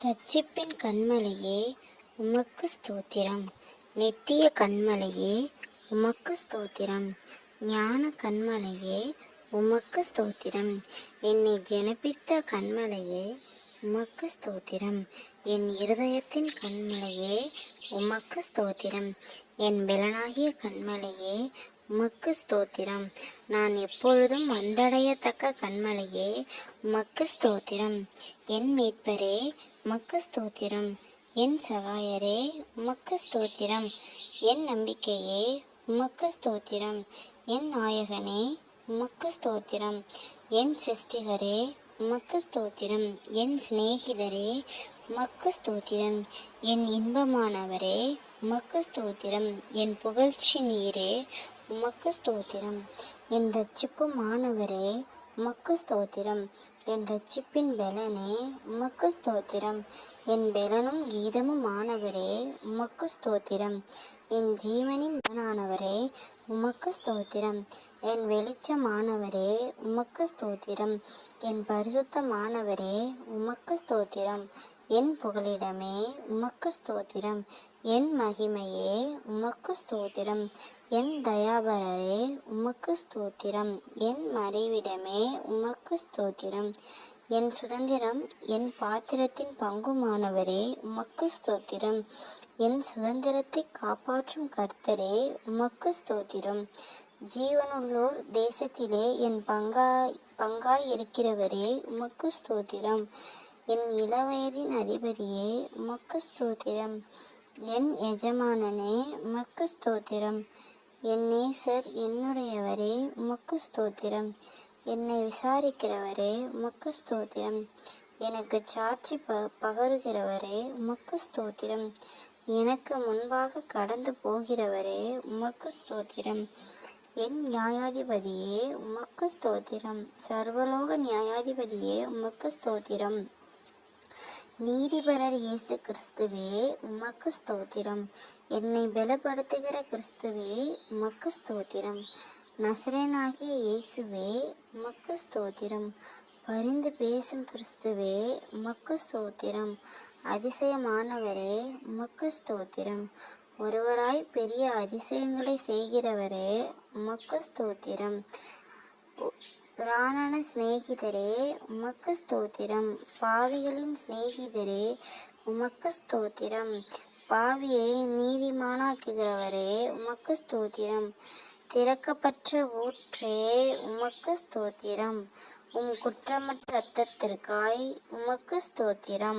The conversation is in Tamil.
இரட்சிப்பின் கன்மலையே உமக்கு ஸ்தோத்திரம். நித்திய கன்மலையே உமக்கு ஸ்தோத்திரம். ஞான கன்மலையே உமக்கு ஸ்தோத்திரம். என்னை ஜெனிப்பித்த கன்மலையே உமக்கு ஸ்தோத்திரம். என் இருதயத்தின் கன்மலையே உமக்கு ஸ்தோத்திரம். என் பெலனாகிய கன்மலையே உமக்கு ஸ்தோத்திரம். நான் எப்பொழுதும் வந்தடையத்தக்க கன்மலையே உமக்கு ஸ்தோத்திரம். என் மீட்பரே உமக்கு ஸ்தோத்திரம். என் சகாயரே உமக்கு ஸ்தோத்திரம். என் நம்பிக்கையே உமக்கு ஸ்தோத்திரம். என் நாயகனே உமக்கு ஸ்தோத்திரம். என் சிருஷ்டிகரே உமக்கு ஸ்தோத்திரம். என் சிநேகிதரே உமக்கு ஸ்தோத்திரம். என் இன்பமானவரே உமக்கு ஸ்தோத்திரம். என் புகழ்ச்சி நீரே உமக்கு ஸ்தோத்திரம். என் இரட்சிப்புமானவரே உமக்கு ஸ்தோத்திரம். என் இரட்சிப்பின் பெலனே உமக்கு ஸ்தோத்திரம். என் பெலனும் கீதமும் ஆனவரே உமக்கு ஸ்தோத்திரம். என் ஜீவனின் பலனானவரே உமக்கு ஸ்தோத்திரம். என் வெளிச்சமானவரே உமக்கு ஸ்தோத்திரம். என் பரிசுத்தமானவரே உமக்கு ஸ்தோத்திரம். என் புகலிடமே உமக்கு ஸ்தோத்திரம். என் மகிமையே உமக்கு ஸ்தோத்திரம். என் தயாபரரே உமக்கு ஸ்தோத்திரம். என் மறைவிடமே உமக்கு ஸ்தோத்திரம். என் சுதந்திரம் என் பாத்திரத்தின் பங்குமானவரே உமக்கு ஸ்தோத்திரம். என் சுதந்திரத்தை காப்பாற்றும் கர்த்தரே உமக்கு ஸ்தோத்திரம். ஜீவனுள்ளோர் தேசத்திலே என் பங்காய் இருக்கிறவரே உமக்கு ஸ்தோத்திரம். என் இளவயதின் அதிபதியே உமக்கு ஸ்தோத்திரம். என் எஜமானனே உமக்கு ஸ்தோத்திரம். என் நேசர் என்னுடையவரே உமக்கு ஸ்தோத்திரம். என்னை விசாரிக்கிறவரே உமக்கு ஸ்தோத்திரம். எனக்கு சாட்சி பகருகிறவரே உமக்கு ஸ்தோத்திரம். எனக்கு முன்பாக கடந்து போகிறவரே உமக்கு ஸ்தோத்திரம். என் நியாயாதிபதியே உமக்கு ஸ்தோத்திரம். சர்வலோக நியாயாதிபதியே உமக்கு ஸ்தோத்திரம். நீதிபரர் இயேசு கிறிஸ்துவே உமக்கு ஸ்தோத்திரம். என்னை பலப்படுத்துகிற கிறிஸ்துவே உமக்கு ஸ்தோத்திரம். நசரேயனாகிய இயேசுவே உமக்கு ஸ்தோத்திரம். பரிந்து பேசும் கிறிஸ்துவே உமக்கு ஸ்தோத்திரம். அதிசயமானவரே உமக்கு ஸ்தோத்திரம். ஒருவராய் பெரிய அதிசயங்களை செய்கிறவரே உமக்கு ஸ்தோத்திரம். பிராணன சிநேகிதரே உமக்கு ஸ்தோத்திரம். பாவிகளின் சிநேகிதரே உமக்கு ஸ்தோத்திரம். பாவியை நீதிமானாக்குகிறவரே உமக்கு ஸ்தோத்திரம். திறக்கப்பட்ட ஊற்றே உமக்கு ஸ்தோத்திரம். குற்றமற்ற இரத்தத்திற்காய் உமக்கு ஸ்தோத்திரம்.